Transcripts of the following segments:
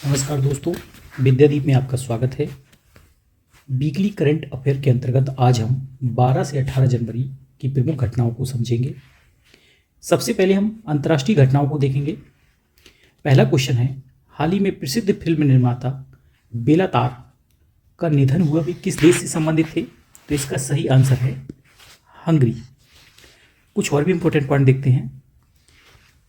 नमस्कार दोस्तों, विद्यादीप में आपका स्वागत है। वीकली करंट अफेयर के अंतर्गत आज हम 12 से 18 जनवरी की प्रमुख घटनाओं को समझेंगे। सबसे पहले हम अंतर्राष्ट्रीय घटनाओं को देखेंगे। पहला क्वेश्चन है, हाल ही में प्रसिद्ध फिल्म निर्माता बेला तार का निधन हुआ भी किस देश से संबंधित थे? तो इसका सही आंसर है हंगरी। कुछ और भी इंपॉर्टेंट पॉइंट देखते हैं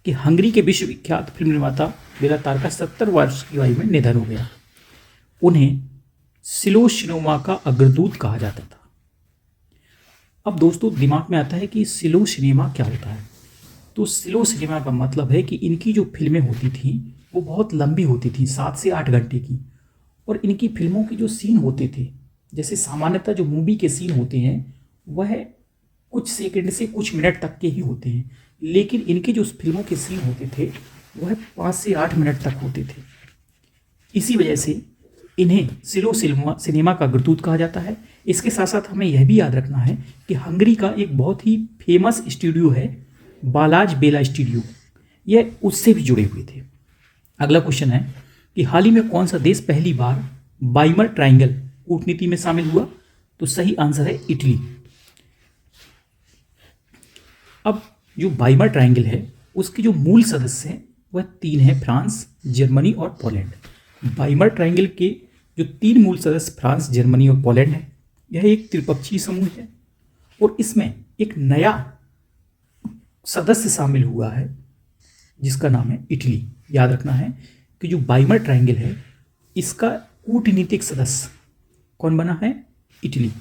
कि हंगरी के विश्वविख्यात फिल्म निर्माता बेला तार का 70 वर्ष की आयु में निधन हो गया। उन्हें सिलो सिनेमा का अग्रदूत कहा जाता था। अब दोस्तों दिमाग में आता है कि सिलो सिनेमा क्या होता है। तो सिलो सिनेमा का मतलब है कि इनकी जो फिल्में होती थी वो बहुत लंबी होती थी, 7 से 8 घंटे की। और इनकी फिल्मों के जो सीन होते थे, जैसे सामान्यतः जो मूवी के सीन होते हैं वह कुछ सेकंड से कुछ मिनट तक के ही होते हैं, लेकिन इनके जो फिल्मों के सीन होते थे वह 5 से 8 मिनट तक होते थे। इसी वजह से इन्हें सिलो सिनेमा का अग्रदूत कहा जाता है। इसके साथ साथ हमें यह भी याद रखना है कि हंगरी का एक बहुत ही फेमस स्टूडियो है, बालाज बेला स्टूडियो, यह उससे भी जुड़े हुए थे। अगला क्वेश्चन है कि हाल ही में कौन सा देश पहली बार बाइमर ट्रायंगल कूटनीति में शामिल हुआ? तो सही आंसर है इटली। अब जो बाइमर ट्रायंगल है उसके जो मूल सदस्य हैं वह 3 हैं, फ्रांस, जर्मनी और पोलैंड। बाइमर ट्रायंगल के जो 3 मूल सदस्य फ्रांस, जर्मनी और पोलैंड है, यह एक त्रिपक्षीय समूह है और इसमें एक नया सदस्य शामिल हुआ है जिसका नाम है इटली। याद रखना है कि जो बाइमर ट्रायंगल है इसका कूटनीतिक सदस्य कौन बना है? इटली।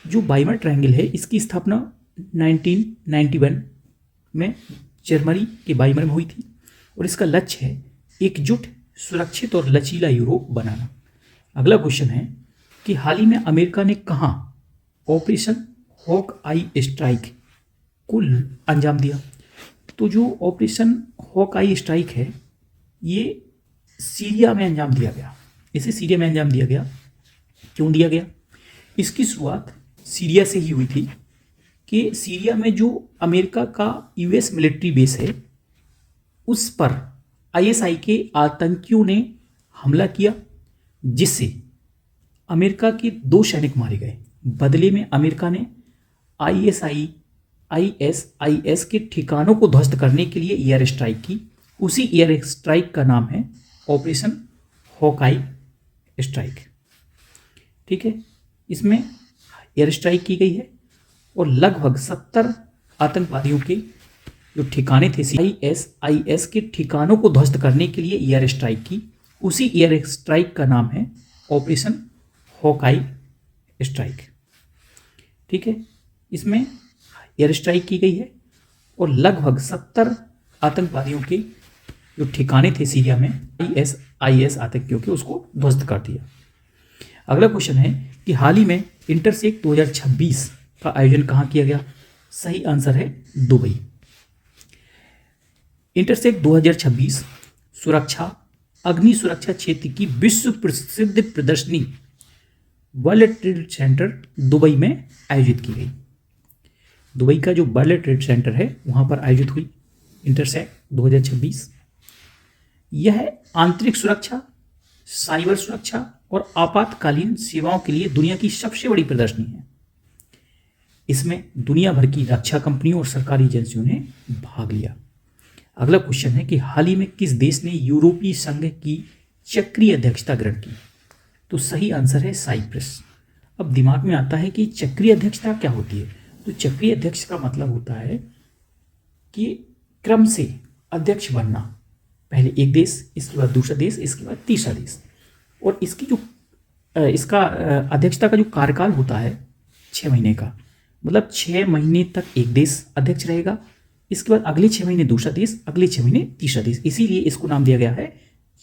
जो बाइमर ट्रायंगल है इसकी स्थापना 1991 में जर्मनी के बाइमर में हुई थी और इसका लक्ष्य है एकजुट, सुरक्षित और लचीला यूरोप बनाना। अगला क्वेश्चन है कि हाल ही में अमेरिका ने कहाँ ऑपरेशन हॉक आई स्ट्राइक को अंजाम दिया? तो जो ऑपरेशन हॉक आई स्ट्राइक है ये सीरिया में अंजाम दिया गया। इसे सीरिया में अंजाम दिया गया। क्यों दिया गया? इसकी शुरुआत सीरिया से ही हुई थी कि सीरिया में जो अमेरिका का यूएस मिलिट्री बेस है उस पर आईएसआई के आतंकियों ने हमला किया, जिससे अमेरिका के 2 सैनिक मारे गए। बदले में अमेरिका ने आईएसआईएस के ठिकानों को ध्वस्त करने के लिए एयर स्ट्राइक की। उसी एयर स्ट्राइक का नाम है ऑपरेशन हॉकआई स्ट्राइक। ठीक है, इसमें एयर स्ट्राइक की गई है और लगभग 70 आतंकवादियों के जो ठिकाने थे आईएसआईएस के ठिकानों को ध्वस्त करने के लिए एयर स्ट्राइक की। उसी एयर स्ट्राइक का नाम है ऑपरेशन हॉकआई स्ट्राइक। ठीक है, इसमें एयर स्ट्राइक की गई है और लगभग 70 आतंकवादियों के जो ठिकाने थे सीरिया में आईएसआईएस आतंकियों के, उसको ध्वस्त कर दिया। अगला क्वेश्चन है कि हाल ही में इंटरसेक्ट 2026 का आयोजन कहाँ किया गया? सही आंसर है दुबई। इंटरसेक्ट 2026 सुरक्षा, अग्नि सुरक्षा क्षेत्र की विश्व प्रसिद्ध प्रदर्शनी वर्ल्ड ट्रेड सेंटर दुबई में आयोजित की गई। दुबई का जो वर्ल्ड ट्रेड सेंटर है वहाँ पर आयोजित हुई इंटरसेक्ट 2026। यह आंतरिक सुरक्षा, साइबर सुरक्षा और आपातकालीन सेवाओं के लिए दुनिया की सबसे बड़ी प्रदर्शनी है। इसमें दुनिया भर की रक्षा कंपनियों और सरकारी एजेंसियों ने भाग लिया। अगला क्वेश्चन है कि हाल ही में किस देश ने यूरोपीय संघ की चक्रीय अध्यक्षता ग्रहण की? तो सही आंसर है साइप्रस। अब दिमाग में आता है कि चक्रीय अध्यक्षता क्या होती है? तो चक्रीय अध्यक्ष का मतलब होता है कि क्रम से अध्यक्ष बनना, पहले एक देश, इसके बाद दूसरा देश, इसके बाद तीसरा देश। और इसकी जो इसका अध्यक्षता का जो कार्यकाल होता है 6 महीने का, मतलब 6 महीने तक एक देश अध्यक्ष रहेगा, इसके बाद अगले 6 महीने दूसरा देश, अगले 6 महीने तीसरा देश। इसीलिए इसको नाम दिया गया है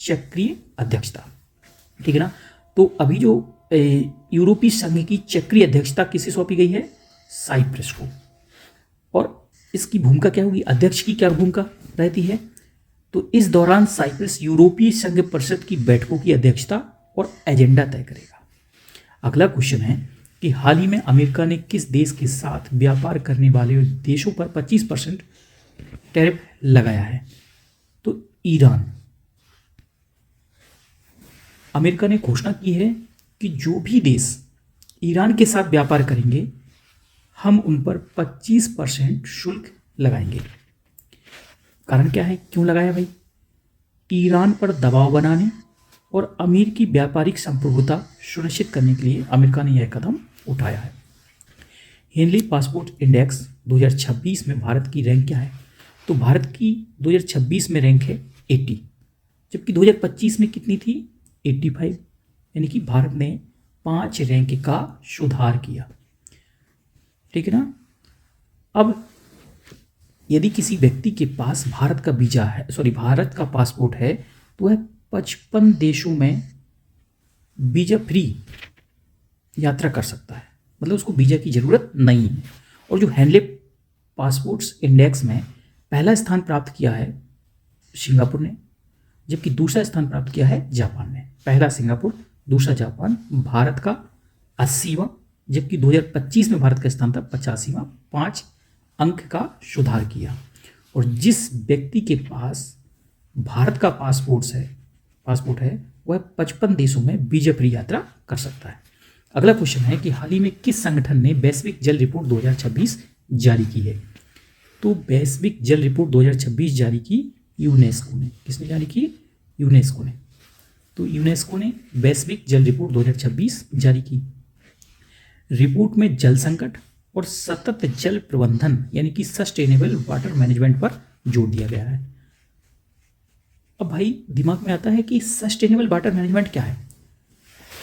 चक्रीय अध्यक्षता। ठीक है ना? तो अभी जो यूरोपीय संघ की चक्रीय अध्यक्षता किसे सौंपी गई है? साइप्रस को। और इसकी भूमिका क्या होगी? अध्यक्ष की क्या भूमिका रहती है? तो इस दौरान साइप्रस यूरोपीय संघ परिषद की बैठकों की अध्यक्षता और एजेंडा तय करेगा। अगला क्वेश्चन है कि हाल ही में अमेरिका ने किस देश के साथ व्यापार करने वाले देशों पर 25% टैरिफ लगाया है? तो ईरान। अमेरिका ने घोषणा की है कि जो भी देश ईरान के साथ व्यापार करेंगे हम उन पर 25% शुल्क लगाएंगे। कारण क्या है, क्यों लगाया भाई? ईरान पर दबाव बनाने और अमेरिकी व्यापारिक संप्रभुता सुनिश्चित करने के लिए अमेरिका ने यह कदम उठाया है। हेनली पासपोर्ट इंडेक्स 2026 में भारत की रैंक क्या है? तो भारत की 2026 में रैंक है 80, जबकि 2025 में कितनी थी? 85। यानी कि भारत ने 5 रैंक का सुधार किया। ठीक है ना। अब यदि किसी व्यक्ति के पास भारत का पासपोर्ट है तो वह 55 देशों में वीजा फ्री यात्रा कर सकता है, मतलब उसको वीजा की जरूरत नहीं है। और जो हेनले पासपोर्ट्स इंडेक्स में पहला स्थान प्राप्त किया है सिंगापुर ने, जबकि दूसरा स्थान प्राप्त किया है जापान ने। पहला सिंगापुर, दूसरा जापान। भारत का 80वां, जबकि 2025 में भारत का स्थान था 85वां। 5 अंक का सुधार किया। और जिस व्यक्ति के पास भारत का पासपोर्ट है वह 55 देशों में वीजा फ्री यात्रा कर सकता है। अगला क्वेश्चन है कि हाल ही में किस संगठन ने वैश्विक जल रिपोर्ट 2026 जारी की है? तो वैश्विक जल रिपोर्ट 2026 जारी की यूनेस्को ने। किसने जारी की? यूनेस्को ने। तो यूनेस्को ने वैश्विक जल रिपोर्ट 2026 जारी की। रिपोर्ट में जल संकट और सतत जल प्रबंधन यानी कि सस्टेनेबल वाटर मैनेजमेंट पर जोर दिया गया है। अब भाई दिमाग में आता है कि सस्टेनेबल वाटर मैनेजमेंट क्या है?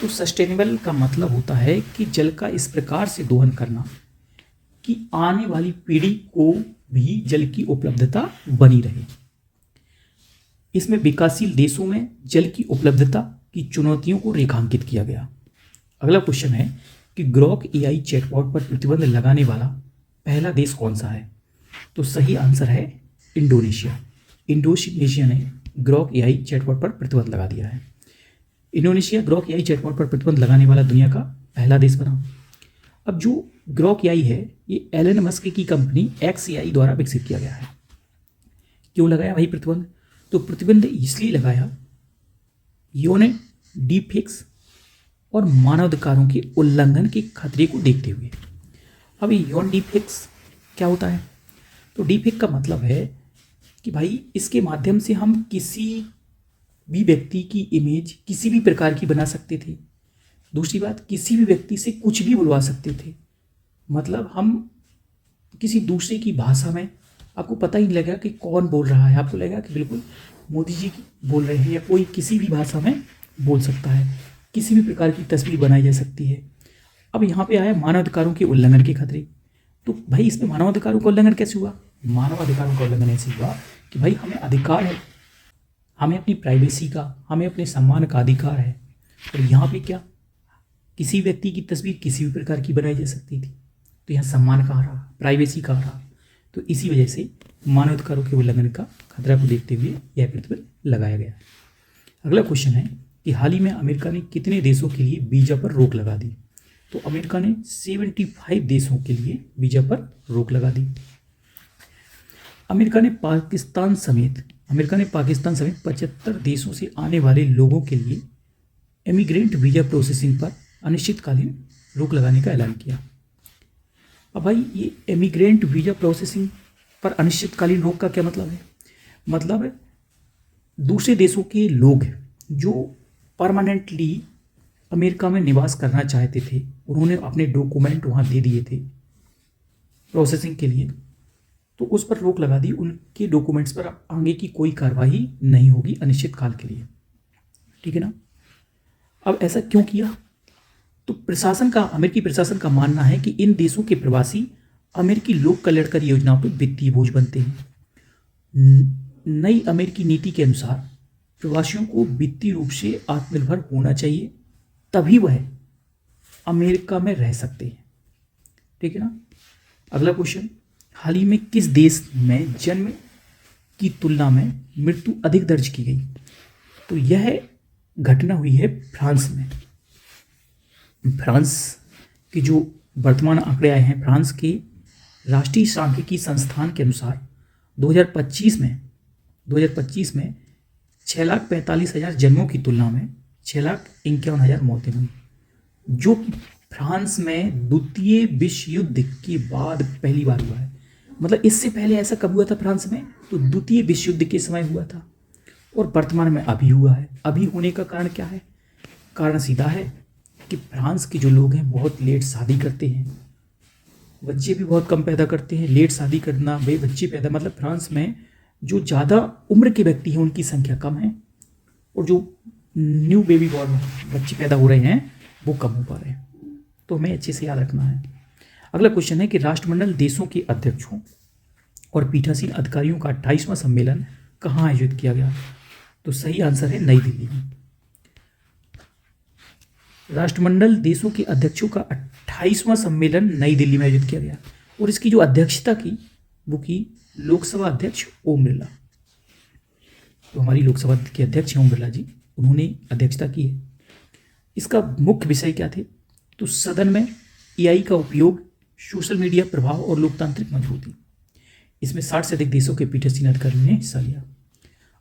तो सस्टेनेबल का मतलब होता है कि जल का इस प्रकार से दोहन करना कि आने वाली पीढ़ी को भी जल की उपलब्धता बनी रहे। इसमें विकासशील देशों में जल की उपलब्धता की चुनौतियों को रेखांकित किया गया। अगला क्वेश्चन है कि ग्रॉक एआई चैटबॉट पर प्रतिबंध लगाने वाला पहला देश कौन सा है? तो सही आंसर है इंडोनेशिया। इंडोनेशिया ने ग्रॉक एआई चैटबॉट पर प्रतिबंध लगा दिया है। इंडोनेशिया ग्रॉक एआई चैटबॉट पर प्रतिबंध लगाने वाला दुनिया का पहला देश बना। अब जो ग्रॉक एआई है ये एलन मस्क की कंपनी XAI द्वारा विकसित किया गया है। क्यों लगाया भाई प्रतिबंध? तो प्रतिबंध इसलिए लगाया योने डीपफेक्स और मानवाधिकारों के उल्लंघन के खतरे को देखते हुए। अब यौन डीपफेक्स क्या होता है? तो डीपफेक का मतलब है कि भाई इसके माध्यम से हम किसी भी व्यक्ति की इमेज किसी भी प्रकार की बना सकते थे। दूसरी बात, किसी भी व्यक्ति से कुछ भी बुलवा सकते थे। मतलब हम किसी दूसरे की भाषा में, आपको पता ही नहीं लगेगा कि कौन बोल रहा है, आपको लगेगा कि बिल्कुल मोदी जी बोल रहे हैं, या कोई किसी भी भाषा में बोल सकता है। किसी भी प्रकार की तस्वीर बनाई जा सकती है। अब यहाँ पे आया मानवाधिकारों के उल्लंघन के खतरे। तो भाई इसमें मानवाधिकारों का उल्लंघन कैसे हुआ? मानवाधिकारों का उल्लंघन ऐसे हुआ कि भाई हमें अधिकार है, हमें अपनी प्राइवेसी का, हमें अपने सम्मान का अधिकार है। और यहाँ पे क्या, किसी व्यक्ति की तस्वीर किसी भी प्रकार की बनाई जा सकती थी। तो यहाँ सम्मान कहाँ रहा, प्राइवेसी कहाँ रहा? तो इसी वजह से मानवाधिकारों के उल्लंघन का खतरा को देखते हुए यह प्रतिबंध लगाया गया। अगला क्वेश्चन है कि हाल ही में अमेरिका ने कितने देशों के लिए वीजा पर रोक लगा दी? तो अमेरिका ने 75 देशों के लिए वीजा पर रोक लगा दी। अमेरिका ने पाकिस्तान समेत 75 देशों से आने वाले लोगों के लिए इमिग्रेंट वीजा प्रोसेसिंग पर अनिश्चितकालीन रोक लगाने का ऐलान किया। अब भाई ये इमिग्रेंट वीजा प्रोसेसिंग पर अनिश्चितकालीन रोक का क्या मतलब है? मतलब दूसरे देशों के लोग जो परमानेंटली अमेरिका में निवास करना चाहते थे, उन्होंने अपने डॉक्यूमेंट वहाँ दे दिए थे प्रोसेसिंग के लिए, तो उस पर रोक लगा दी। उनके डॉक्यूमेंट्स पर आगे की कोई कार्रवाई नहीं होगी अनिश्चित काल के लिए। ठीक है ना। अब ऐसा क्यों किया? तो अमेरिकी प्रशासन का मानना है कि इन देशों के प्रवासी अमेरिकी लोक कल्याणकारी योजनाओं पर वित्तीय बोझ बनते हैं। नई अमेरिकी नीति के अनुसार प्रवासियों को वित्तीय रूप से आत्मनिर्भर होना चाहिए, तभी वह अमेरिका में रह सकते हैं। ठीक है ना। अगला क्वेश्चन, हाल ही में किस देश में जन्म की तुलना में मृत्यु अधिक दर्ज की गई? तो यह घटना हुई है फ्रांस में। फ्रांस के जो वर्तमान आंकड़े आए हैं, फ्रांस के राष्ट्रीय सांख्यिकी संस्थान के अनुसार 2025 में 6,45,000 जन्मों की तुलना में 6,51,000 मौतें हुई, जो कि फ्रांस में द्वितीय विश्व युद्ध के बाद पहली बार हुआ है। मतलब इससे पहले ऐसा कब हुआ था फ्रांस में? तो द्वितीय विश्व युद्ध के समय हुआ था, और वर्तमान में अभी हुआ है। अभी होने का कारण क्या है? कारण सीधा है कि फ्रांस के जो लोग हैं बहुत लेट शादी करते हैं, बच्चे भी बहुत कम पैदा करते हैं। लेट शादी करना, वे बच्चे पैदा, मतलब फ्रांस में जो ज़्यादा उम्र के व्यक्ति हैं उनकी संख्या कम है, और जो न्यू बेबी बॉर्न बच्चे पैदा हो रहे हैं वो कम हो पा रहे हैं। तो हमें अच्छे से याद रखना है। अगला क्वेश्चन है कि राष्ट्रमंडल देशों के अध्यक्षों और पीठासीन अधिकारियों का 28वां सम्मेलन कहाँ आयोजित किया गया? तो सही आंसर है नई दिल्ली में। राष्ट्रमंडल देशों के अध्यक्षों का 28वां सम्मेलन नई दिल्ली में आयोजित किया गया, और इसकी जो अध्यक्षता की वो की लोकसभा अध्यक्ष ओम बिरला। तो हमारी लोकसभा के अध्यक्ष हैं ओम बिरला जी, उन्होंने अध्यक्षता की है। इसका मुख्य विषय क्या थे? तो सदन में एआई का उपयोग, सोशल मीडिया प्रभाव और लोकतांत्रिक मजबूती। इसमें 60 से अधिक देशों के पीठासीन अधिकारियों ने हिस्सा लिया।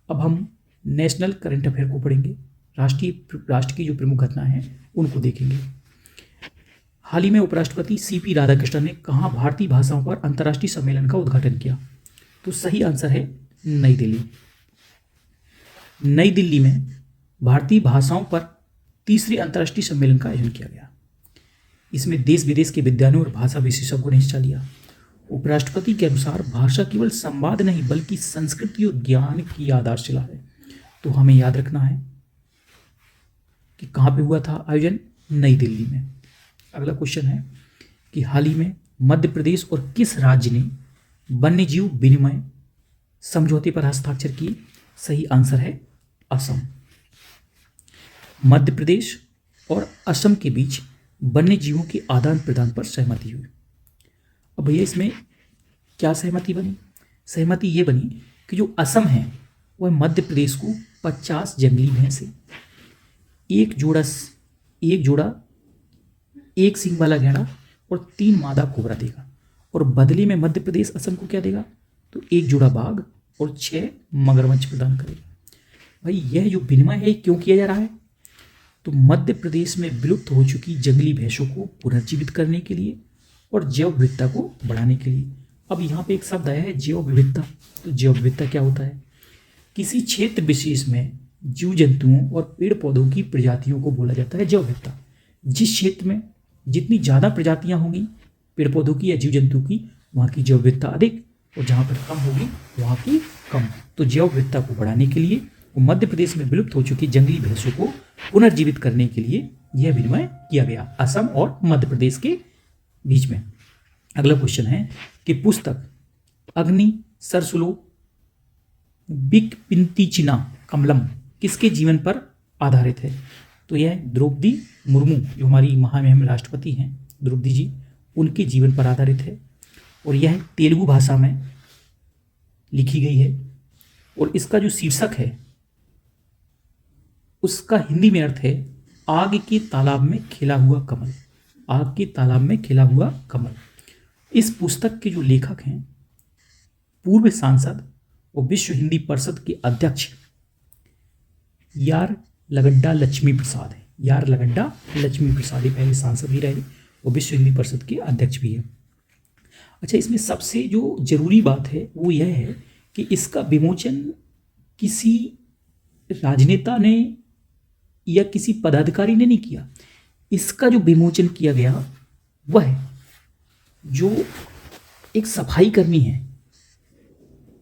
अब हम नेशनल करंट अफेयर को पढ़ेंगे, राष्ट्र की जो प्रमुख घटनाएं हैं उनको देखेंगे। हाल ही में उपराष्ट्रपति सीपी राधाकृष्णन ने कहाँ भारतीय भाषाओं पर अंतर्राष्ट्रीय सम्मेलन का उद्घाटन किया? तो सही आंसर है नई दिल्ली। नई दिल्ली में भारतीय भाषाओं पर तीसरे अंतर्राष्ट्रीय सम्मेलन का आयोजन किया गया। इसमें देश विदेश के विद्वानों और भाषा विशेषज्ञों ने हिस्सा लिया। उपराष्ट्रपति के अनुसार भाषा केवल संवाद नहीं बल्कि संस्कृति और ज्ञान की आधारशिला है। तो हमें याद रखना है कि कहाँ पे हुआ था आयोजन? नई दिल्ली में। अगला क्वेश्चन है कि हाल ही में मध्य प्रदेश और किस राज्य ने वन्यजीव विनिमय समझौते पर हस्ताक्षर किए? सही आंसर है असम। मध्य प्रदेश और असम के बीच वन्य जीवों के आदान प्रदान पर सहमति हुई। अब भैया इसमें क्या सहमति बनी? सहमति ये बनी कि जो असम है वह मध्य प्रदेश को 50 जंगली भैंसे, एक जोड़ा एक सींग वाला गैंडा और 3 मादा कोबरा देगा, और बदले में मध्य प्रदेश असम को क्या देगा? तो 1 जोड़ा बाघ और 6 मगरमच्छ प्रदान करेगा। भाई यह जो विनिमय है क्यों किया जा रहा है? तो मध्य प्रदेश में विलुप्त हो चुकी जंगली भैंसों को पुनर्जीवित करने के लिए और जैव विविधता को बढ़ाने के लिए। अब यहाँ पे एक शब्द आया है जैव विविधता। तो जैव विविधता क्या होता है? किसी क्षेत्र विशेष में जीव जंतुओं और पेड़ पौधों की प्रजातियों को बोला जाता है जैव विविधता। जिस क्षेत्र में जितनी ज़्यादा प्रजातियाँ होंगी पेड़ पौधों की या जीव जंतु की, वहाँ की जैव विविधता अधिक, और जहाँ पर कम होगी वहाँ की कम। तो जैव विविधता को बढ़ाने के लिए मध्य प्रदेश में विलुप्त हो चुकी जंगली भैंसों को पुनर्जीवित करने के लिए यह विनिमय किया गया असम और मध्य प्रदेश के बीच में। अगला क्वेश्चन है कि पुस्तक अग्नि सरसुलो बिकपिंतिचिना कमलम किसके जीवन पर आधारित है? तो यह द्रौपदी मुर्मू, जो हमारी महामहिम राष्ट्रपति हैं द्रौपदी जी, उनके जीवन पर आधारित है, और यह तेलुगु भाषा में लिखी गई है। और इसका जो शीर्षक है उसका हिंदी में अर्थ है आग के तालाब में खिला हुआ कमल। आग के तालाब में खिला हुआ कमल। इस पुस्तक के जो लेखक हैं पूर्व सांसद और विश्व हिंदी परिषद के अध्यक्ष यार लगड्डा लक्ष्मी प्रसाद है। यार लगड्डा लक्ष्मी प्रसाद पहले सांसद भी रहे और विश्व हिंदी परिषद के अध्यक्ष भी है। अच्छा, इसमें सबसे जो जरूरी बात है वो यह है कि इसका विमोचन किसी राजनेता ने या किसी पदाधिकारी ने नहीं किया। इसका जो विमोचन किया गया वह जो एक सफाई कर्मी है,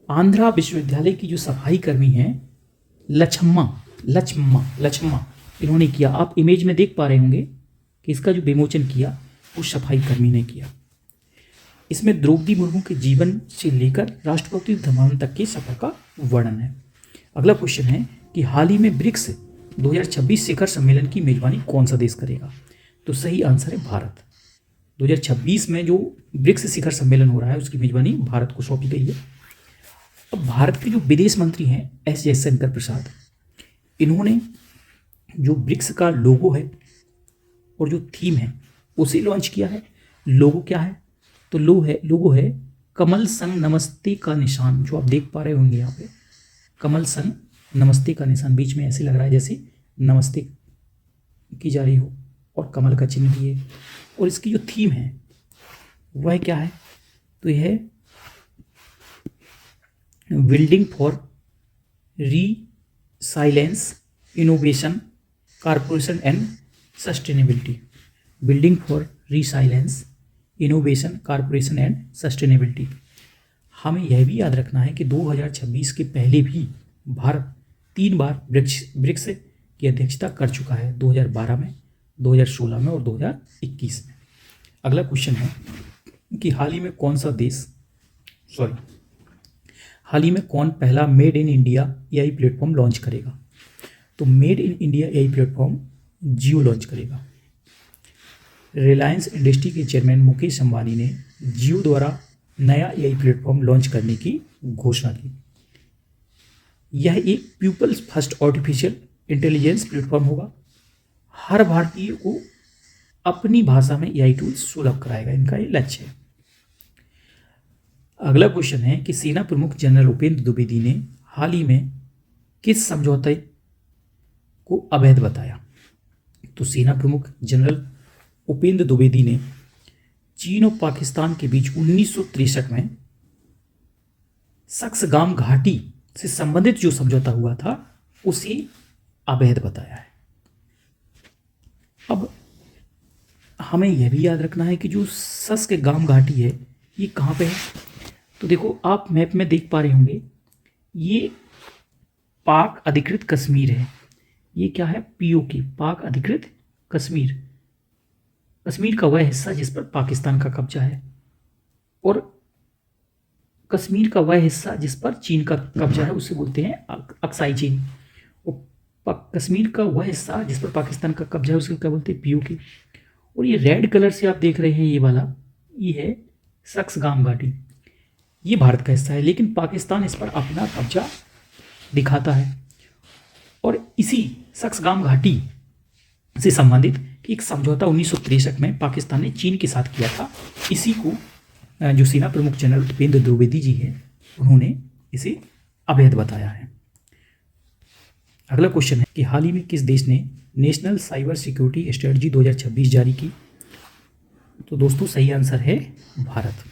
आंध्रा विश्वविद्यालय की जो सफाई कर्मी है लक्ष्मा, इन्होंने किया। आप इमेज में देख पा रहे होंगे कि इसका जो विमोचन किया वो सफाई कर्मी ने किया। इसमें द्रौपदी मुर्मू के जीवन से लेकर राष्ट्रपति धर्मांतरण तक के सफर का वर्णन है। अगला क्वेश्चन है कि हाल ही में ब्रिक्स 2026 शिखर सम्मेलन की मेजबानी कौन सा देश करेगा? तो सही आंसर है भारत। 2026 में जो ब्रिक्स शिखर सम्मेलन हो रहा है उसकी मेजबानी भारत को सौंपी गई है। अब भारत के जो विदेश मंत्री हैं एस जयशंकर प्रसाद, इन्होंने जो ब्रिक्स का लोगो है और जो थीम है उसे लॉन्च किया है। लोगो क्या है? तो लोगो है कमल संग नमस्ते का निशान, जो आप देख पा रहे होंगे यहाँ पे। कमल संग नमस्ते का निशान बीच में ऐसे लग रहा है जैसे नमस्ते की जा रही हो और कमल का चिन्ह भी है। और इसकी जो थीम है वह क्या है, तो यह है building for resilience, innovation, corporation and sustainability. Building for resilience, innovation, corporation and sustainability. हमें यह भी याद रखना है कि 2026 के पहले भी भारत 3 बार ब्रिक्स की अध्यक्षता कर चुका है, 2012 में, 2016 में और 2021 में। अगला क्वेश्चन है कि हाल ही में कौन पहला made in India AI platform launch करेगा। तो made in India AI platform Jio launch करेगा। रिलायंस इंडस्ट्री के चेयरमैन मुकेश अंबानी ने जियो द्वारा नया एआई प्लेटफॉर्म लॉन्च करने की घोषणा की। यह एक people's first artificial intelligence platform होगा। हर भारतीय को अपनी भाषा में एआई टूल्स सुलभ कराएगा, इनका ये लक्ष्य है। अगला क्वेश्चन है कि सेना प्रमुख जनरल उपेंद्र द्विवेदी ने हाल ही में किस समझौते को अवैध बताया। तो सेना प्रमुख जनरल उपेंद्र द्विवेदी ने चीन और पाकिस्तान के बीच 1963 में सक्सगाम घाटी से संबंधित जो समझौता हुआ था उसे अवैध बताया है। अब हमें यह भी याद रखना है कि जो सक्सगाम घाटी है ये कहाँ पे है। तो देखो, आप मैप में देख पा रहे होंगे, ये पाक अधिकृत कश्मीर है। ये क्या है, पीओके, पाक अधिकृत कश्मीर। कश्मीर का वह हिस्सा जिस पर पाकिस्तान का कब्जा है, और कश्मीर का वह हिस्सा जिस पर चीन का कब्जा है उसे बोलते हैं अक्साई चीन। और कश्मीर का वह हिस्सा जिस पर पाकिस्तान का कब्जा है उसे क्या बोलते हैं, पीओके। और ये रेड कलर से आप देख रहे हैं, ये वाला, ये है सक्सगाम घाटी। ये भारत का हिस्सा है, लेकिन पाकिस्तान इस पर अपना कब्जा दिखाता है। और इसी सक्सगाम घाटी से संबंधित एक समझौता 1963 में पाकिस्तान ने चीन के साथ किया था। इसी को जो सेना प्रमुख जनरल उपेंद्र द्विवेदी जी हैं उन्होंने इसे अवैध बताया है। अगला क्वेश्चन है कि हाल ही में किस देश ने नेशनल साइबर सिक्योरिटी स्ट्रेटजी 2026 जारी की। तो दोस्तों सही आंसर है भारत।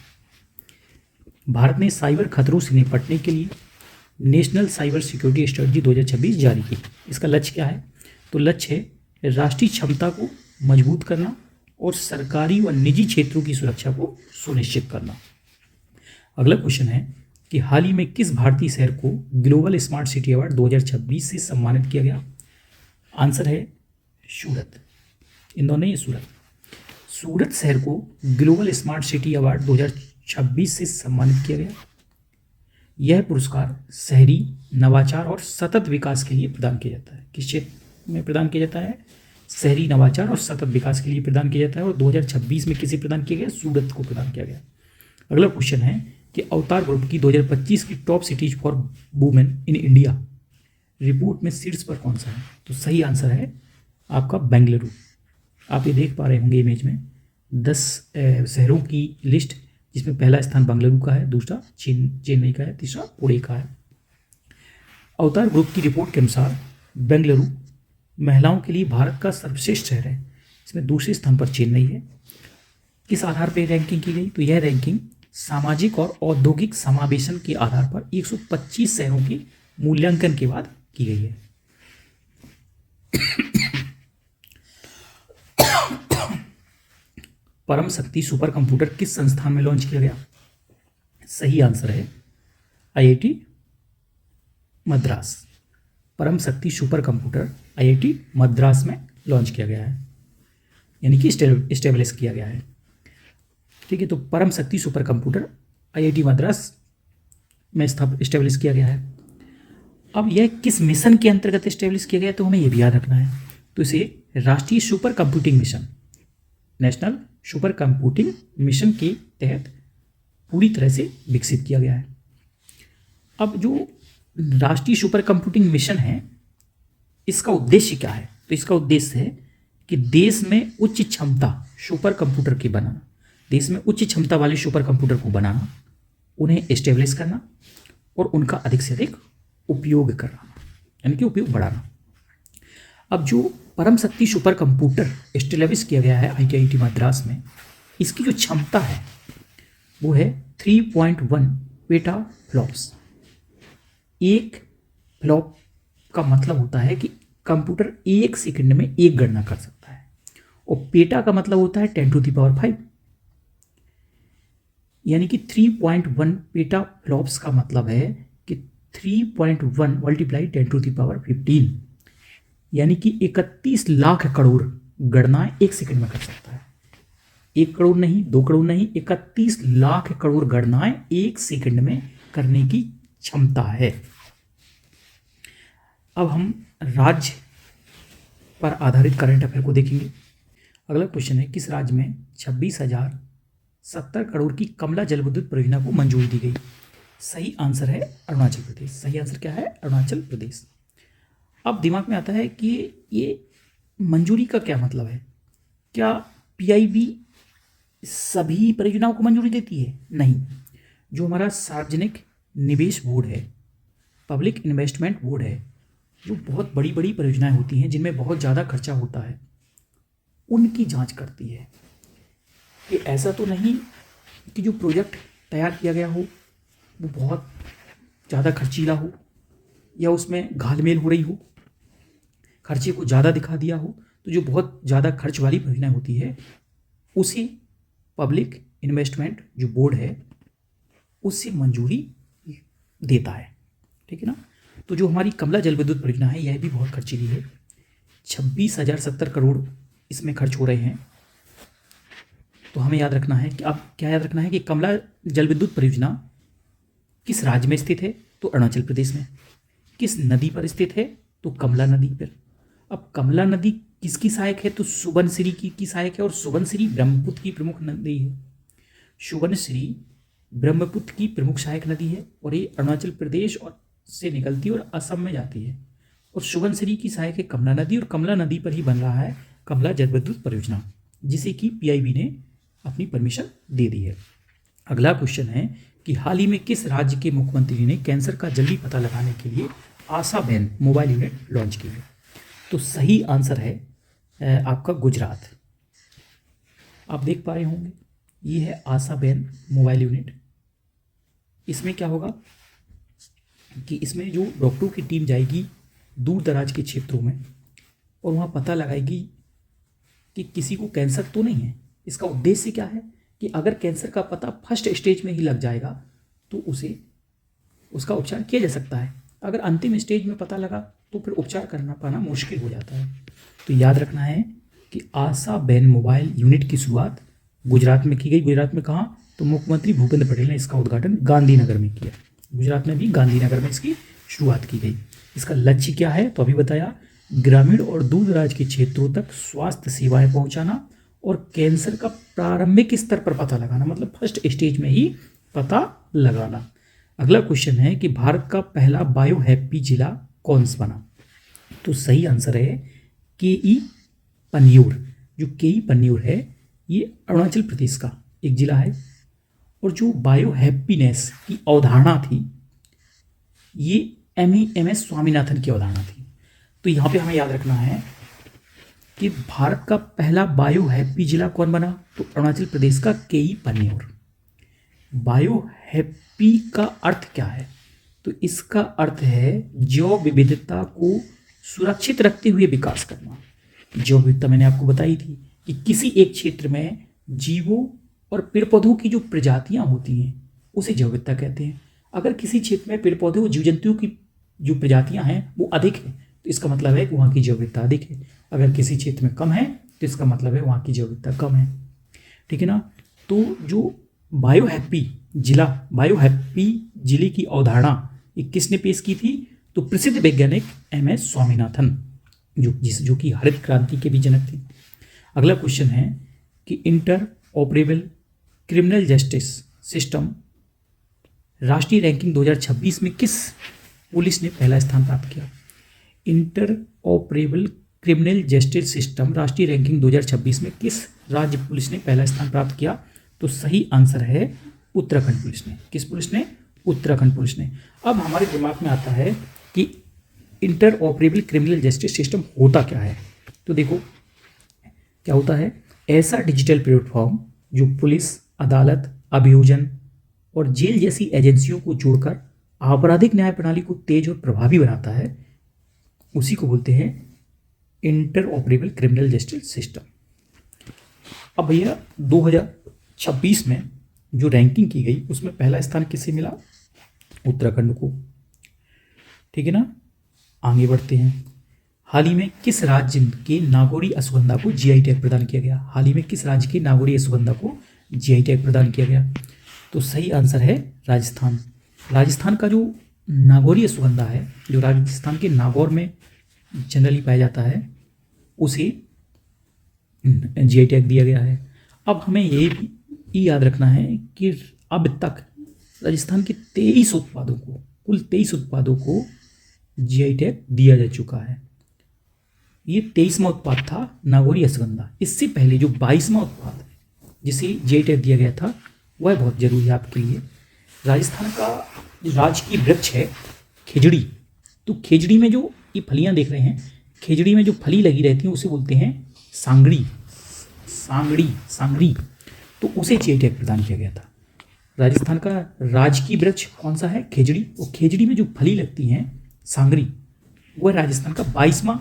भारत ने साइबर खतरों से निपटने के लिए नेशनल साइबर सिक्योरिटी स्ट्रेटजी 2026 जारी की। इसका लक्ष्य क्या है, तो लक्ष्य है राष्ट्रीय क्षमता को मजबूत करना और सरकारी व निजी क्षेत्रों की सुरक्षा को सुनिश्चित करना। अगला क्वेश्चन है कि हाल ही में किस भारतीय शहर को ग्लोबल स्मार्ट सिटी अवार्ड 2026 से सम्मानित किया गया। आंसर है सूरत। इंदौर नहीं, सूरत। सूरत शहर को ग्लोबल स्मार्ट सिटी अवार्ड 2026 से सम्मानित किया गया। यह पुरस्कार शहरी नवाचार और सतत विकास के लिए प्रदान किया जाता है। किस क्षेत्र में प्रदान किया जाता है, शहरी नवाचार और सतत विकास के लिए प्रदान किया जाता है। और 2026 में किसे प्रदान किया गया, सूरत को प्रदान किया गया। अगला क्वेश्चन है कि अवतार ग्रुप की 2025 की top cities for women in India report में शीर्ष पर कौन सा है। तो सही आंसर है आपका बेंगलुरु। आप ये देख पा रहे होंगे इमेज में 10 शहरों की लिस्ट, जिसमें पहला स्थान बेंगलुरु का है, दूसरा चेन्नई का है, तीसरा पुणे का है। अवतार ग्रुप की रिपोर्ट के अनुसार बेंगलुरु महिलाओं के लिए भारत का सर्वश्रेष्ठ शहर है। इसमें दूसरे स्थान पर चेन्नई है। किस आधार पर रैंकिंग की गई, तो यह रैंकिंग सामाजिक और औद्योगिक समावेशन के आधार पर 125 शहरों के मूल्यांकन के बाद की गई है। परम शक्ति सुपर कंप्यूटर किस संस्थान में लॉन्च किया गया। सही आंसर है आईआईटी मद्रास। परम शक्ति सुपर कंप्यूटर आईआईटी मद्रास में लॉन्च किया गया है, यानी कि स्टेब्लिश किया गया है। ठीक है, तो परम शक्ति सुपर कंप्यूटर आईआईटी मद्रास में स्टेब्लिश किया गया है। अब यह किस मिशन के अंतर्गत स्टेब्लिश किया गया, तो हमें यह भी याद रखना है। तो इसे राष्ट्रीय super computing mission, national super computing mission के तहत पूरी तरह से विकसित किया गया है। अब जो राष्ट्रीय सुपर कंप्यूटिंग मिशन है, इसका उद्देश्य क्या है, तो इसका उद्देश्य है कि देश में उच्च क्षमता सुपर कंप्यूटर के बनाना, देश में उच्च क्षमता वाले सुपर कंप्यूटर को बनाना, उन्हें एस्टेब्लिश करना और उनका अधिक से अधिक उपयोग करना, यानी कि उपयोग बढ़ाना। अब जो परम शक्ति सुपर कंप्यूटर एस्टेब्लिश किया गया है IIT मद्रास में, इसकी जो क्षमता है वो है 3.1 पेटा फ्लॉप्स। एक फ्लॉप का मतलब होता है कि कंप्यूटर 1 सेकंड में एक गणना कर सकता है, और पेटा का मतलब होता है 10⁵, यानी कि 3.1 पेटा फ्लॉप्स का मतलब है कि 3.1 मल्टीप्लाई 10⁵, यानी कि 31 लाख करोड़ गणनाएं 1 सेकंड में कर सकता है। 1 करोड़ नहीं, 2 करोड़ नहीं, 31 लाख करोड़ गणनाएं 1 सेकंड में करने की क्षमता है। अब हम राज्य पर आधारित करंट अफेयर को देखेंगे। अगला क्वेश्चन है, किस राज्य में 26,070 करोड़ की कमला जल विद्युत परियोजना को मंजूरी दी गई? सही आंसर है अरुणाचल प्रदेश। सही आंसर क्या है? अरुणाचल प्रदेश। अब दिमाग में आता है कि ये मंजूरी का क्या मतलब है? क्या PIB सभी परियोजनाओं को मंजूरी देती है? नहीं। जो हमारा सार्वजनिक निवेश बोर्ड है, पब्लिक इन्वेस्टमेंट बोर्ड है, जो बहुत बड़ी बड़ी परियोजनाएं होती हैं जिनमें बहुत ज़्यादा खर्चा होता है, उनकी जांच करती है कि ऐसा तो नहीं कि जो प्रोजेक्ट तैयार किया गया हो वो बहुत ज़्यादा खर्चीला हो, या उसमें घालमेल हो रही हो, खर्चे को ज़्यादा दिखा दिया हो। तो जो बहुत ज़्यादा खर्च वाली परियोजनाएं होती है उसे पब्लिक इन्वेस्टमेंट जो बोर्ड है उससे मंजूरी देता है, ठीक है ना। तो जो हमारी कमला जल विद्युत परियोजना है यह भी बहुत खर्चीली है। 26,070 करोड़ इसमें खर्च हो रहे हैं। तो हमें याद रखना है कि अब क्या याद रखना है कि कमला जल विद्युत परियोजना किस राज्य में स्थित है? तो अरुणाचल प्रदेश में। किस नदी पर स्थित है? तो कमला नदी पर। अब कमला नदी किसकी सहायक है? तो सुबनसिरी की सहायक है, और सुबनसिरी ब्रह्मपुत्र की प्रमुख नदी है। सुबनसिरी ब्रह्मपुत्र की प्रमुख सहायक नदी है, और ये अरुणाचल प्रदेश और से निकलती है और असम में जाती है। और सुबनसिरी की सहायक है कमला नदी, और कमला नदी पर ही बन रहा है कमला जल विद्युत परियोजना, जिसे कि PIB ने अपनी परमिशन दे दी है। अगला क्वेश्चन है कि हाल ही में किस राज्य के मुख्यमंत्री ने कैंसर का जल्दी पता लगाने के लिए आशा बैन मोबाइल यूनिट लॉन्च की है? तो सही आंसर है आपका गुजरात। आप देख पा रहे होंगे, ये है आशा बैन मोबाइल यूनिट। इसमें क्या होगा कि इसमें जो डॉक्टरों की टीम जाएगी दूर दराज के क्षेत्रों में, और वहाँ पता लगाएगी कि किसी को कैंसर तो नहीं है। इसका उद्देश्य क्या है कि अगर कैंसर का पता फर्स्ट स्टेज में ही लग जाएगा तो उसका उपचार किया जा सकता है। अगर अंतिम स्टेज में पता लगा तो फिर उपचार करना पाना मुश्किल हो जाता है। तो याद रखना है कि आशा बैन मोबाइल यूनिट की शुरुआत गुजरात में की गई। गुजरात में कहाँ? तो मुख्यमंत्री भूपेंद्र पटेल ने इसका उद्घाटन गांधीनगर में किया। गुजरात में भी गांधीनगर में इसकी शुरुआत की गई। इसका लक्ष्य क्या है? तो अभी बताया, ग्रामीण और दूर दराज के क्षेत्रों तक स्वास्थ्य सेवाएं पहुंचाना और कैंसर का प्रारंभिक स्तर पर पता लगाना, मतलब फर्स्ट स्टेज में ही पता लगाना। अगला क्वेश्चन है कि भारत का पहला बायो हैप्पी जिला कौन सा बना? तो सही आंसर है KE पन्यूर। जो KE पन्यूर है ये अरुणाचल प्रदेश का एक जिला है, और जो बायो हैप्पीनेस की अवधारणा थी ये MS स्वामीनाथन की अवधारणा थी। तो यहाँ पे हमें याद रखना है कि भारत का पहला बायो हैप्पी जिला कौन बना? तो अरुणाचल प्रदेश का KE पन्यूर। बायो हैप्पी का अर्थ क्या है? तो इसका अर्थ है जैव विविधता को सुरक्षित रखते हुए विकास करना। जैव विविधता मैंने आपको बताई थी कि किसी एक क्षेत्र में जीवों और पेड़ पौधों की जो प्रजातियां होती हैं उसे जैव विविधता कहते हैं। अगर किसी क्षेत्र में पेड़ पौधे और जीव जंतुओं की जो प्रजातियां हैं वो अधिक है तो इसका मतलब है कि वहाँ की जैव विविधता अधिक है। अगर किसी क्षेत्र में कम है तो इसका मतलब है वहाँ की जैव विविधता कम है, ठीक है ना। तो जो बायो हैप्पी जिले की अवधारणा ये किसने पेश की थी? तो प्रसिद्ध वैज्ञानिक MS स्वामीनाथन, जो कि हरित क्रांति के भी जनक थे। अगला क्वेश्चन है कि inter operable criminal justice system राष्ट्रीय रैंकिंग 2026 में किस पुलिस ने पहला स्थान प्राप्त किया? Inter operable criminal justice system राष्ट्रीय रैंकिंग 2026 में किस राज्य पुलिस ने पहला स्थान प्राप्त किया? तो सही आंसर है उत्तराखंड पुलिस ने। किस पुलिस ने? उत्तराखंड पुलिस ने। अब हमारे दिमाग में आता है कि inter operable criminal justice system होता क्या है? तो देखो क्या होता है, ऐसा डिजिटल प्लेटफॉर्म जो पुलिस, अदालत, अभियोजन और जेल जैसी एजेंसियों को जोड़कर आपराधिक न्याय प्रणाली को तेज और प्रभावी बनाता है, उसी को बोलते हैं inter operable criminal justice system. अब भैया 2026 में जो रैंकिंग की गई उसमें पहला स्थान किसे मिला? उत्तराखंड को। ठीक है ना, आगे बढ़ते हैं। हाल ही में किस राज्य के नागौरी अश्वगंधा को जीआई टैग प्रदान किया गया? हाल ही में किस राज्य के नागौरी अश्वगंधा को जीआई टैग प्रदान किया गया? तो सही आंसर है राजस्थान। राजस्थान का जो नागौरी अश्वगंधा है, जो राजस्थान के नागौर में जनरली पाया जाता है, उसे जीआई टैग दिया गया है। अब हमें ये भी याद रखना है कि अब तक राजस्थान के 23 उत्पादों को, कुल 23 उत्पादों को जीआई टैग दिया जा चुका है। ये 23वां उत्पाद था नागौरी अश्वगंधा। इससे पहले जो 22वां उत्पाद जिसे जीआई टैग दिया गया था वह बहुत जरूरी है आपके लिए। राजस्थान का राजकीय वृक्ष है खेजड़ी। तो खेजड़ी में जो ये फलियां देख रहे हैं, खेजड़ी में जो फली लगी रहती है उसे बोलते हैं सांगड़ी, सांगड़ी। तो उसे जीआई टैग प्रदान किया गया था। राजस्थान का राजकीय वृक्ष कौन सा है? खेजड़ी। और खेजड़ी में जो फली लगती हैं सांगरी, वह राजस्थान का 22वां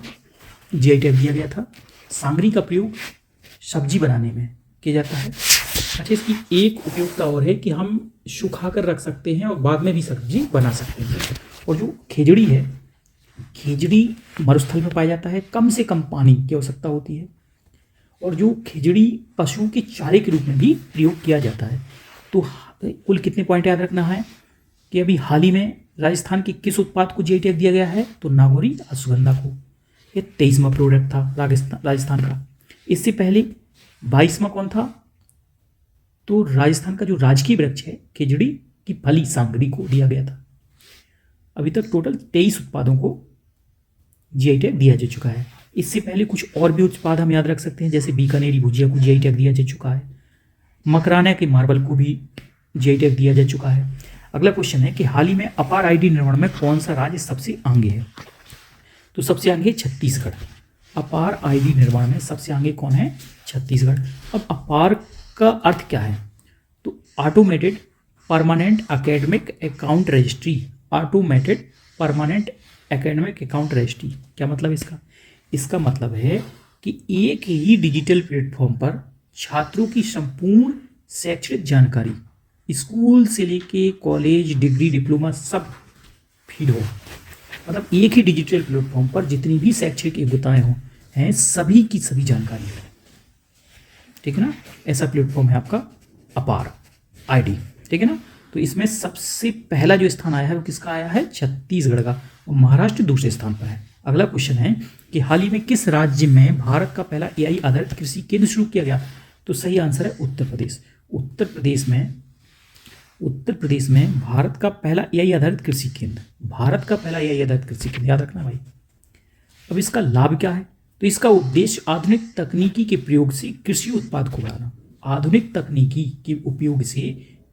जीआई टैग दिया गया था। सांगरी का प्रयोग सब्जी बनाने में किया जाता है। अच्छा, इसकी एक उपयोगिता और है कि हम सुखा कर रख सकते हैं और बाद में भी सब्जी बना सकते हैं। और जो खेजड़ी है, खेजड़ी मरुस्थल में पाया जाता है, कम से कम पानी की आवश्यकता होती है। और जो खेजड़ी पशुओं के चारे के रूप में भी प्रयोग किया जाता है। तो कुल कितने पॉइंट याद रखना है कि अभी हाल ही में राजस्थान के किस उत्पाद को जीआई टैग दिया गया है? तो नागौरी अश्वगंधा को। ये 23वां प्रोडक्ट था राजस्थान का। इससे पहले 22वां कौन था? तो राजस्थान का जो राजकीय वृक्ष है खेजड़ी की फली सांगड़ी को दिया गया था। अभी तक टोटल 23 उत्पादों को जीआई टैग दिया जा चुका है। इससे पहले कुछ और भी उत्पाद हम याद रख सकते हैं, जैसे बीकानेरी भुजिया को जीआई टैग दिया जा चुका है। मकराना के मार्बल को भी जीआई टैग दिया जा चुका है। अगला क्वेश्चन है कि हाल ही में अपार आईडी निर्माण में कौन सा राज्य सबसे आगे है? तो सबसे आगे छत्तीसगढ़। अपार आईडी निर्माण में सबसे आगे कौन है? छत्तीसगढ़। अब अपार का अर्थ क्या है? तो automated permanent academic account registry. Automated permanent academic account registry, क्या मतलब इसका? इसका मतलब है कि एक ही डिजिटल प्लेटफॉर्म पर छात्रों की संपूर्ण शैक्षणिक जानकारी, स्कूल से लेके कॉलेज, डिग्री, डिप्लोमा सब फीड हो। मतलब एक ही डिजिटल प्लेटफॉर्म पर जितनी भी शैक्षणिक योग्यताएं हो हैं, सभी की सभी जानकारी है। ठीक है ना, ऐसा प्लेटफॉर्म है आपका अपार आईडी। ठीक है ना, तो इसमें सबसे पहला जो स्थान आया है वो किसका आया है? छत्तीसगढ़ का। और महाराष्ट्र दूसरे स्थान पर है। अगला क्वेश्चन है कि हाल ही में किस राज्य में भारत का पहला एआई आधारित कृषि केंद्र शुरू किया गया? तो सही आंसर है उत्तर प्रदेश। उत्तर प्रदेश में भारत का पहला एआई आधारित कृषि केंद्र, भारत का पहला एआई आधारित कृषि केंद्र, याद रखना भाई। अब इसका लाभ क्या है? तो इसका उद्देश्य आधुनिक तकनीकी के प्रयोग से कृषि उत्पाद को बढ़ाना। आधुनिक तकनीकी के उपयोग से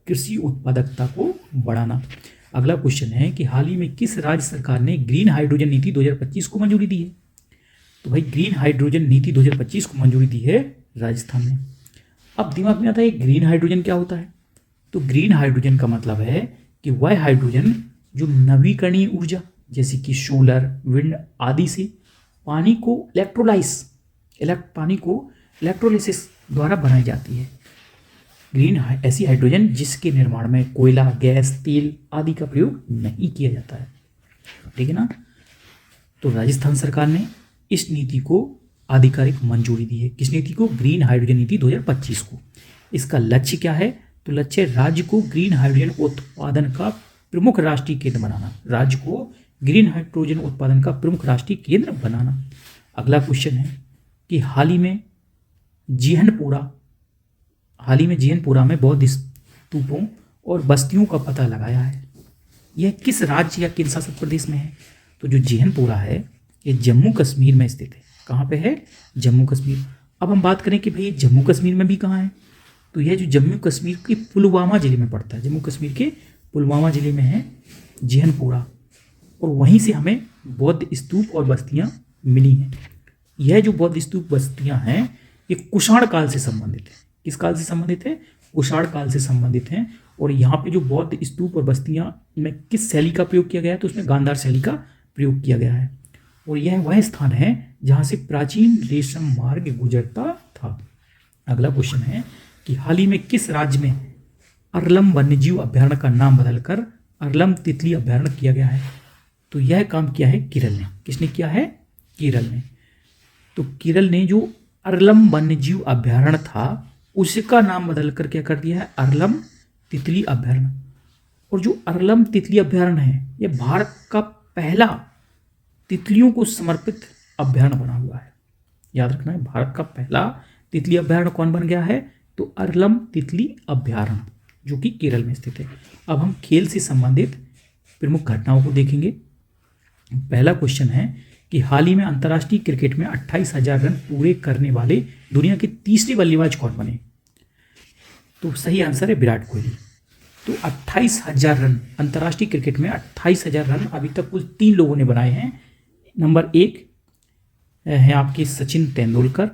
कृषि उत्पादकता को बढ़ाना। अगला क्वेश्चन है कि हाल ही में किस राज्य सरकार ने ग्रीन हाइड्रोजन नीति 2025 को मंजूरी दी है? तो भाई ग्रीन हाइड्रोजन नीति 2025 को मंजूरी दी है राजस्थान ने। अब दिमाग में आता है ग्रीन हाइड्रोजन क्या होता है? तो ग्रीन हाइड्रोजन का मतलब है कि वह हाइड्रोजन जो नवीकरणीय ऊर्जा जैसे कि सोलर, विंड आदि से पानी को इलेक्ट्रोलिसिस द्वारा बनाई जाती है। ऐसी हाइड्रोजन जिसके निर्माण में कोयला, गैस, तेल आदि का प्रयोग नहीं किया जाता है। ठीक है ना, तो राजस्थान सरकार ने इस नीति को आधिकारिक मंजूरी दी है। किस नीति को? ग्रीन हाइड्रोजन नीति 2025 को। इसका लक्ष्य क्या है? तो लक्ष्य राज्य को ग्रीन हाइड्रोजन उत्पादन का प्रमुख राष्ट्रीय केंद्र बनाना। राज्य को ग्रीन हाइड्रोजन उत्पादन का प्रमुख राष्ट्रीय केंद्र बनाना। अगला क्वेश्चन है कि हाल ही में जीहनपुरा में बौद्ध स्तूपों और बस्तियों का पता लगाया है। यह किस राज्य या केंद्र शासित प्रदेश में है? तो जो जीहनपुरा है ये जम्मू कश्मीर में स्थित है। कहाँ पे है? जम्मू कश्मीर। अब हम बात करें कि भाई जम्मू कश्मीर में भी कहाँ है? तो यह जो जम्मू कश्मीर के पुलवामा जिले में पड़ता है। जम्मू कश्मीर के पुलवामा जिले में है जीहनपुरा। और वहीं से हमें बौद्ध स्तूप और बस्तियां मिली हैं। यह जो बौद्ध स्तूप बस्तियां हैं ये कुषाण काल से संबंधित है। किस काल से संबंधित है? कुषाण काल से संबंधित हैं। और यहाँ पे जो बौद्ध स्तूप और बस्तियां में किस शैली का प्रयोग किया गया है? तो उसमें गांधार शैली का प्रयोग किया गया है। और यह वह स्थान है जहाँ से प्राचीन रेशम मार्ग गुजरता था। अगला क्वेश्चन है कि हाल ही में किस राज्य में अरलम वन्यजीव अभ्यारण्य का नाम बदलकर अरलम तितली अभ्यारण्य किया गया है? तो यह काम किया है केरल ने। किसने किया है? केरल ने। तो केरल ने जो अरलम वन्यजीव अभ्यारण्य था उसका नाम बदलकर क्या कर दिया है? अरलम तितली अभ्यारण्य। और जो अरलम तितली अभ्यारण्य है यह भारत का पहला तितलियों को समर्पित अभ्यारण्य बना हुआ है। याद रखना है, भारत का पहला तितली अभ्यारण्य कौन बन गया है? तो अरलम तितली अभ्यारण्य, जो कि केरल में स्थित है। अब हम खेल से संबंधित प्रमुख घटनाओं को देखेंगे। पहला क्वेश्चन है कि हाल ही में अंतर्राष्ट्रीय क्रिकेट में 28,000 रन पूरे करने वाले दुनिया के तीसरे बल्लेबाज कौन बने? तो सही आंसर है विराट कोहली। तो 28,000 रन अंतर्राष्ट्रीय क्रिकेट में 28,000 रन अभी तक कुल 3 लोगों ने बनाए हैं। नंबर 1 है आपके सचिन तेंदुलकर,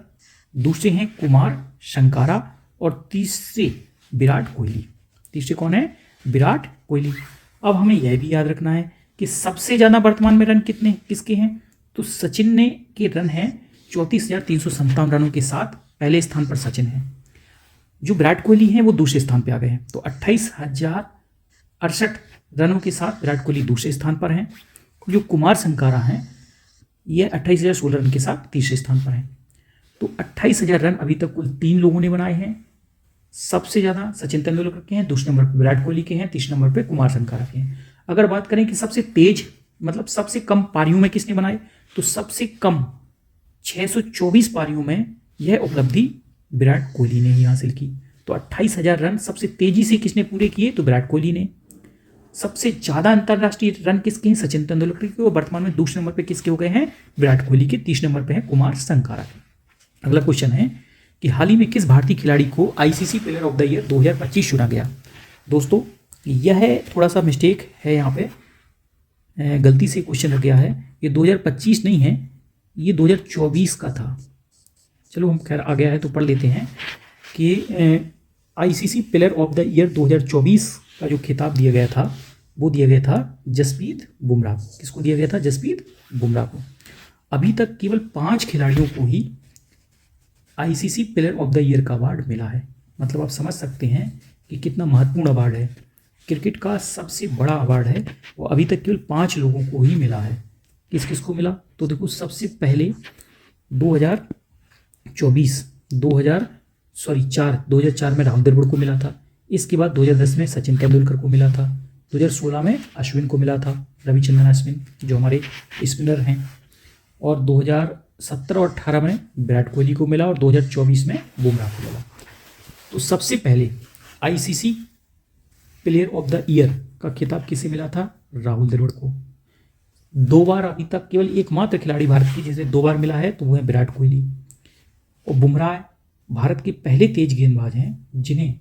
दूसरे हैं कुमार संगाकारा और तीसरे विराट कोहली। तीसरे कौन है? विराट कोहली। अब हमें यह भी याद रखना है कि सबसे ज़्यादा वर्तमान में रन कितने किसके हैं? तो सचिन ने के रन हैं 34,357 रनों के साथ पहले स्थान पर सचिन है। जो विराट कोहली हैं वो दूसरे स्थान पर आ गए हैं। तो 28,068 रनों के साथ विराट कोहली दूसरे स्थान पर हैं। जो कुमार संगाकारा हैं ये 28,016 रन के साथ तीसरे स्थान पर हैं। तो 28,000 रन अभी तक कुल 3 लोगों ने बनाए हैं। सबसे ज़्यादा सचिन तेंदुलकर के हैं, दूसरे नंबर पर विराट कोहली के हैं, तीसरे नंबर पर कुमार संगाकारा के हैं। अगर बात करें कि सबसे तेज मतलब सबसे कम पारियों में किसने बनाए, तो सबसे कम 624 पारियों में यह उपलब्धि विराट कोहली ने ही हासिल की। तो 28,000 रन सबसे तेजी से किसने पूरे किए? तो विराट कोहली ने। सबसे ज़्यादा अंतर्राष्ट्रीय रन किसके हैं? सचिन तेंदुलकर के। और वर्तमान में दूसरे नंबर पर किसके हो गए हैं? विराट कोहली के। तीसरे नंबर पर है कुमार संगाकारा के। अगला क्वेश्चन है कि हाल ही में किस भारतीय खिलाड़ी को ICC player of the year 2025 चुना गया? दोस्तों यह थोड़ा सा मिस्टेक है, यहाँ पे गलती से क्वेश्चन रख गया है। ये 2025 नहीं है, ये 2024 का था। चलो हम खैर आ गया है तो पढ़ लेते हैं कि ICC player of the year 2024 का जो खिताब दिया गया था वो दिया गया था जसप्रीत बुमराह को। किसको दिया गया था? जसप्रीत बुमराह को। अभी तक केवल 5 खिलाड़ियों को ही ICC player of the year का अवार्ड मिला है। मतलब आप समझ सकते हैं कि कितना महत्वपूर्ण अवार्ड है। क्रिकेट का सबसे बड़ा अवार्ड है, वो अभी तक केवल 5 लोगों को ही मिला है। किस किस को मिला? तो देखो सबसे पहले 2004 में राहुल द्रविड़ को मिला था। इसके बाद 2010 में सचिन तेंदुलकर को मिला था। 2016 में अश्विन को मिला था, रविचंद्रन अश्विन जो हमारे स्पिनर हैं। और 2017 और 18 में विराट कोहली को मिला और 2024 में बुमराह को मिला। तो सबसे पहले ICC player of the year का खिताब किसे मिला था? राहुल द्रविड़ को। 2 बार अभी तक केवल एकमात्र खिलाड़ी भारत की जिसे 2 बार मिला है तो वो है विराट कोहली। और बुमराह भारत के पहले तेज गेंदबाज हैं जिन्हें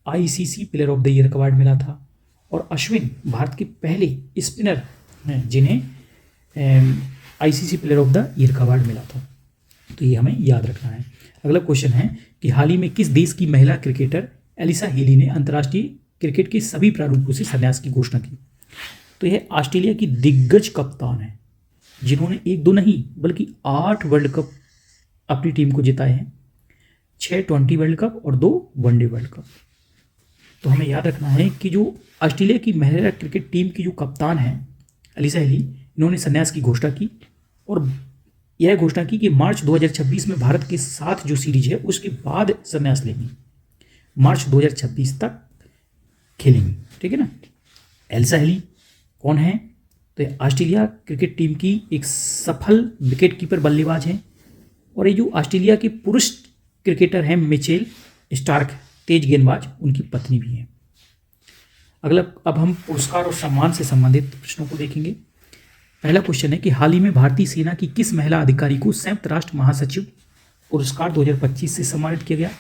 ICC player of the year का अवार्ड मिला था। और अश्विन भारत के पहले स्पिनर हैं जिन्हें ICC player of the year का अवार्ड मिला था। तो ये हमें याद रखना है। अगला क्वेश्चन है कि हाल ही में किस देश की महिला क्रिकेटर एलिसा हेली ने अंतर्राष्ट्रीय क्रिकेट के सभी प्रारूपों से संन्यास की घोषणा की? तो यह ऑस्ट्रेलिया की दिग्गज कप्तान है जिन्होंने 1-2 नहीं बल्कि 8 वर्ल्ड कप अपनी टीम को जिताए हैं। 6 20 वर्ल्ड कप और 2 वनडे वर्ल्ड कप। तो हमें याद रखना है कि जो ऑस्ट्रेलिया की महिला क्रिकेट टीम की जो कप्तान है एलिसा हेली, इन्होंने संन्यास की घोषणा की। और यह घोषणा की कि मार्च 2026 में भारत के साथ जो सीरीज है उसके बाद संन्यास लेंगी। मार्च 2026 तक खेलेंगी, ठीक है ना। एलिसा हेली कौन है? तो ऑस्ट्रेलिया क्रिकेट टीम की एक सफल विकेट कीपर बल्लेबाज हैं। और ये जो ऑस्ट्रेलिया के पुरुष क्रिकेटर हैं मिचेल स्टार्क, तेज गेंदबाज, उनकी पत्नी भी हैं। अगला अब हम पुरस्कार और सम्मान से संबंधित प्रश्नों को देखेंगे। पहला क्वेश्चन है कि हाल ही में भारतीय सेना की किस महिला अधिकारी को संयुक्त राष्ट्र महासचिव पुरस्कार 2025 से सम्मानित किया गया?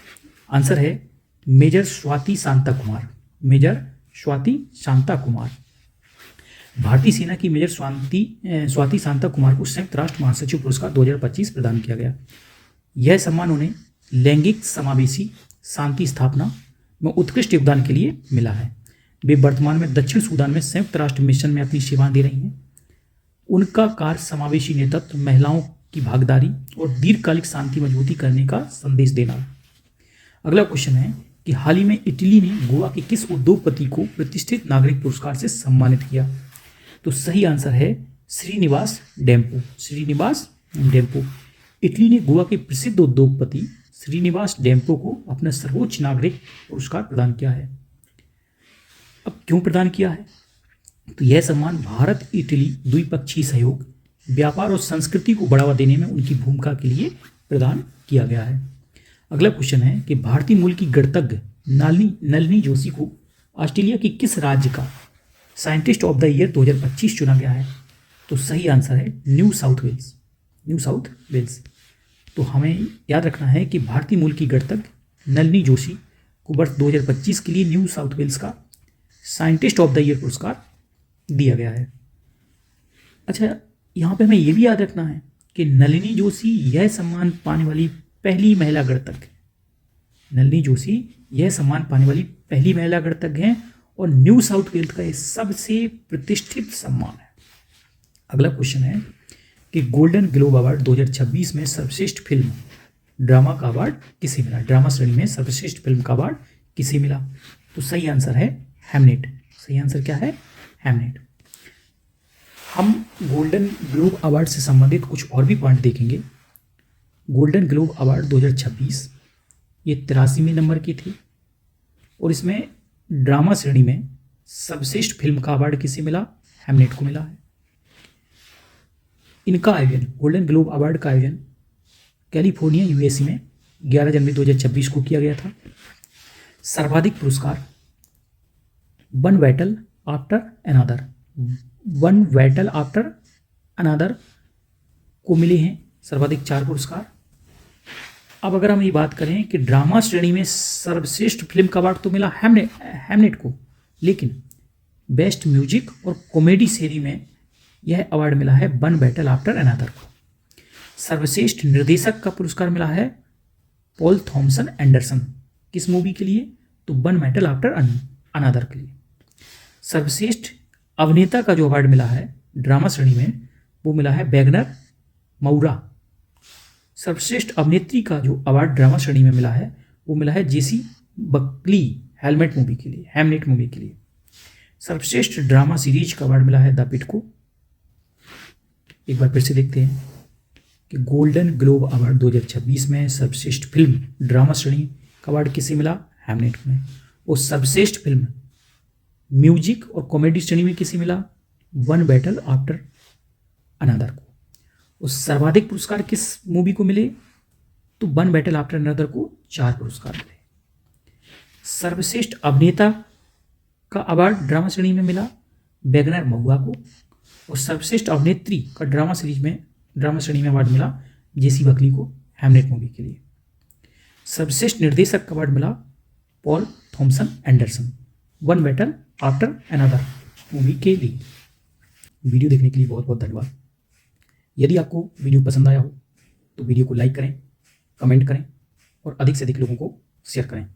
आंसर है मेजर स्वाति शांता कुमार। मेजर स्वाति शांता कुमार। भारतीय सेना की मेजर स्वाति शांता कुमार को संयुक्त राष्ट्र महासचिव पुरस्कार 2025 प्रदान किया गया। यह सम्मान उन्हें लैंगिक समावेशी शांति स्थापना में उत्कृष्ट योगदान के लिए मिला है। वे वर्तमान में दक्षिण सूडान में संयुक्त राष्ट्र मिशन में अपनी सेवाएं दे रही हैं। उनका कार्य समावेशी नेतृत्व, महिलाओं की भागीदारी और दीर्घकालिक शांति मजबूती करने का संदेश देना है। अगला क्वेश्चन है कि हाल ही में इटली ने गोवा के किस उद्योगपति को प्रतिष्ठित नागरिक पुरस्कार से सम्मानित किया? तो सही आंसर है श्रीनिवास डेम्पो। श्रीनिवास डेम्पो। इटली ने गोवा के प्रसिद्ध उद्योगपति श्रीनिवास डेम्पो को अपना सर्वोच्च नागरिक पुरस्कार प्रदान किया है। अब क्यों प्रदान किया है? तो यह सम्मान भारत इटली द्विपक्षीय सहयोग, व्यापार और संस्कृति को बढ़ावा देने में उनकी भूमिका के लिए प्रदान किया गया है। अगला क्वेश्चन है कि भारतीय मूल की गणितज्ञ नलिनी जोशी को ऑस्ट्रेलिया की किस राज्य का साइंटिस्ट ऑफ द ईयर 2025 चुना गया है? तो सही आंसर है New South Wales. New South Wales. तो हमें याद रखना है कि भारतीय मूल की गणितज्ञ नलिनी जोशी को वर्ष 2025 के लिए न्यू साउथ वेल्स का साइंटिस्ट ऑफ द ईयर पुरस्कार दिया गया है। अच्छा, यहाँ पे हमें यह भी याद रखना है कि नलिनी जोशी यह सम्मान पाने वाली पहली महिला गणितज्ञ। नलिनी जोशी यह सम्मान पाने वाली पहली महिला गणितज्ञ हैं और न्यू साउथ वेल्स का यह सबसे प्रतिष्ठित सम्मान है। अगला क्वेश्चन है कि गोल्डन ग्लोब अवार्ड 2026 में सर्वश्रेष्ठ फिल्म ड्रामा का अवार्ड किसे मिला? ड्रामा श्रेणी में सर्वश्रेष्ठ फिल्म का अवार्ड किसे मिला? तो सही आंसर है हैमलेट। सही आंसर क्या है? हैमलेट। हम गोल्डन ग्लोब अवार्ड से संबंधित कुछ और भी पॉइंट देखेंगे। गोल्डन ग्लोब अवार्ड 2026 ये 83वें नंबर की थी और इसमें ड्रामा श्रेणी में सर्वश्रेष्ठ फिल्म का अवार्ड किसे मिला? हैमलेट को मिला है। इनका आयोजन, गोल्डन ग्लोब अवार्ड का आयोजन कैलिफोर्निया यूएसए में 11 जनवरी 2026 को किया गया था। सर्वाधिक पुरस्कार one battle after another, one battle after another को मिले हैं सर्वाधिक 4 पुरस्कार। अब अगर हम ये बात करें कि ड्रामा श्रेणी में सर्वश्रेष्ठ फिल्म का अवार्ड तो मिला हैमलेट को, लेकिन बेस्ट म्यूजिक और कॉमेडी श्रेणी में यह अवार्ड मिला है वन बैटल आफ्टर अनदर को। सर्वश्रेष्ठ निर्देशक का पुरस्कार मिला है पॉल थॉमसन एंडरसन। किस मूवी के लिए? तो वन बैटल आफ्टर अनदर के लिए। सर्वश्रेष्ठ अभिनेता का जो अवार्ड मिला है ड्रामा श्रेणी में वो मिला है वैगनर मौरा। सर्वश्रेष्ठ अभिनेत्री का जो अवार्ड ड्रामा श्रेणी में मिला है वो मिला है जेसी बकली हेलमेट मूवी के लिए, हैमलेट मूवी के लिए। सर्वश्रेष्ठ ड्रामा सीरीज का अवार्ड मिला है द पिट को। एक बार फिर से देखते हैं कि गोल्डन ग्लोब अवार्ड 2026 में सर्वश्रेष्ठ फिल्म ड्रामा श्रेणी का अवार्ड किसे मिला? हैमलेट में। और सर्वश्रेष्ठ फिल्म म्यूजिक और कॉमेडी श्रेणी में किसे मिला? वन बैटल आफ्टर अनदर को। और सर्वाधिक पुरस्कार किस मूवी को मिले? तो वन बैटल आफ्टर अनदर को 4 पुरस्कार मिले। सर्वश्रेष्ठ अभिनेता का अवार्ड ड्रामा श्रेणी में मिला वैगनर महुआ को। और सर्वश्रेष्ठ अभिनेत्री का ड्रामा श्रेणी में अवार्ड मिला जेसी बकली को, हैमलेट मूवी के लिए। सर्वश्रेष्ठ निर्देशक का अवार्ड मिला Paul Thomas Anderson, one battle after another movie के लिए। वीडियो देखने के लिए बहुत बहुत धन्यवाद। यदि आपको वीडियो पसंद आया हो तो वीडियो को लाइक करें, कमेंट करें और अधिक से अधिक लोगों को शेयर करें।